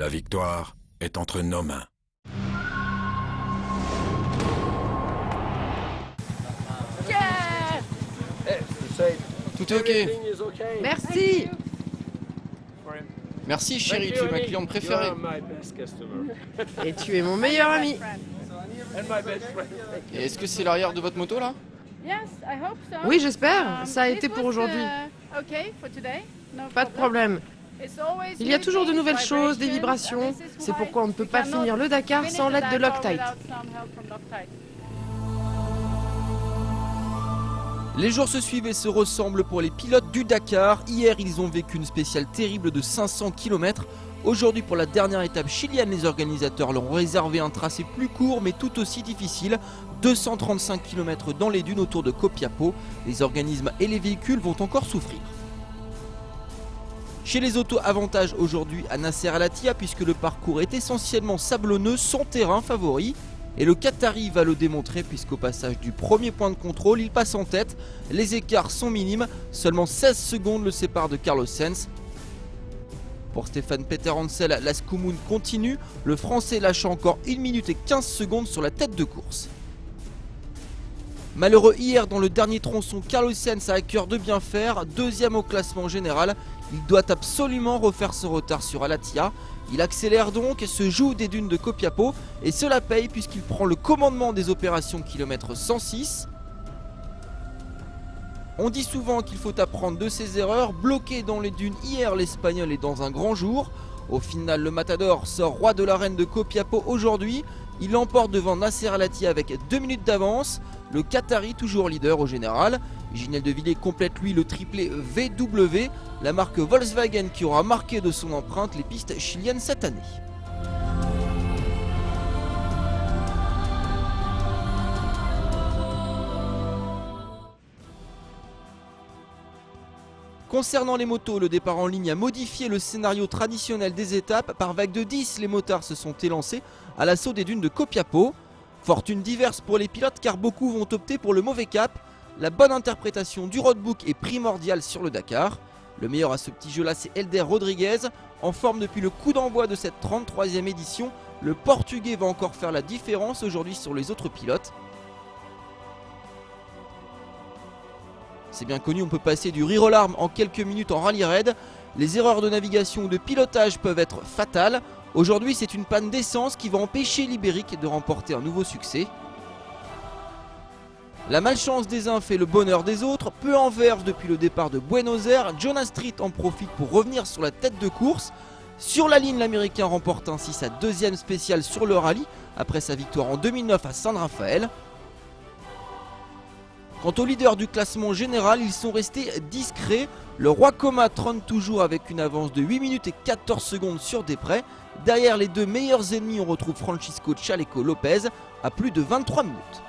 La victoire est entre nos mains. Tout est ok. Merci. Merci chérie, tu es ma cliente préférée. Et tu es mon meilleur ami. Et est-ce que c'est l'arrière de votre moto là? Oui, j'espère. Ça a été pour aujourd'hui. Pas de problème. Il y a toujours de nouvelles choses, des vibrations. C'est pourquoi on ne peut pas finir le Dakar sans l'aide de Loctite. Les jours se suivent et se ressemblent pour les pilotes du Dakar. Hier, ils ont vécu une spéciale terrible de 500 km. Aujourd'hui, pour la dernière étape chilienne, les organisateurs leur ont réservé un tracé plus court mais tout aussi difficile. 235 km dans les dunes autour de Copiapó. Les organismes et les véhicules vont encore souffrir. Chez les autos, avantage aujourd'hui à Nasser Al-Attiyah puisque le parcours est essentiellement sablonneux, son terrain favori. Et le Qatari va le démontrer puisqu'au passage du premier point de contrôle, il passe en tête. Les écarts sont minimes, seulement 16 secondes le séparent de Carlos Sainz. Pour Stéphane Peter Hansel, l'Ascoumoun continue, le Français lâche encore 1 minute et 15 secondes sur la tête de course. Malheureux hier dans le dernier tronçon, Carlos Sainz a à cœur de bien faire, deuxième au classement général. Il doit absolument refaire ce retard sur Al-Attiyah. Il accélère donc et se joue des dunes de Copiapó et cela paye puisqu'il prend le commandement des opérations kilomètre 106. On dit souvent qu'il faut apprendre de ses erreurs. Bloqué dans les dunes hier, l'Espagnol est dans un grand jour. Au final, le Matador sort roi de l'arène de Copiapó aujourd'hui. Il l'emporte devant Nasser Al-Attiyah avec 2 minutes d'avance. Le Qatari toujours leader au général. Ginel de Villiers complète lui le triplé VW, la marque Volkswagen qui aura marqué de son empreinte les pistes chiliennes cette année. Concernant les motos, le départ en ligne a modifié le scénario traditionnel des étapes. Par vague de 10, les motards se sont élancés à l'assaut des dunes de Copiapó. Fortune diverse pour les pilotes car beaucoup vont opter pour le mauvais cap. La bonne interprétation du roadbook est primordiale sur le Dakar. Le meilleur à ce petit jeu là c'est Helder Rodriguez. En forme depuis le coup d'envoi de cette 33e édition, le Portugais va encore faire la différence aujourd'hui sur les autres pilotes. C'est bien connu, on peut passer du rire aux larmes en quelques minutes en rallye raid. Les erreurs de navigation ou de pilotage peuvent être fatales. Aujourd'hui c'est une panne d'essence qui va empêcher l'Ibérique de remporter un nouveau succès. La malchance des uns fait le bonheur des autres. Peu en verge depuis le départ de Buenos Aires, Jonas Street en profite pour revenir sur la tête de course. Sur la ligne, l'Américain remporte ainsi sa deuxième spéciale sur le rallye après sa victoire en 2009 à San Rafael. Quant aux leaders du classement général, ils sont restés discrets. Le Roi Coma trône toujours avec une avance de 8 minutes et 14 secondes sur Desprez. Derrière les deux meilleurs ennemis, on retrouve Francisco Chaleco Lopez à plus de 23 minutes.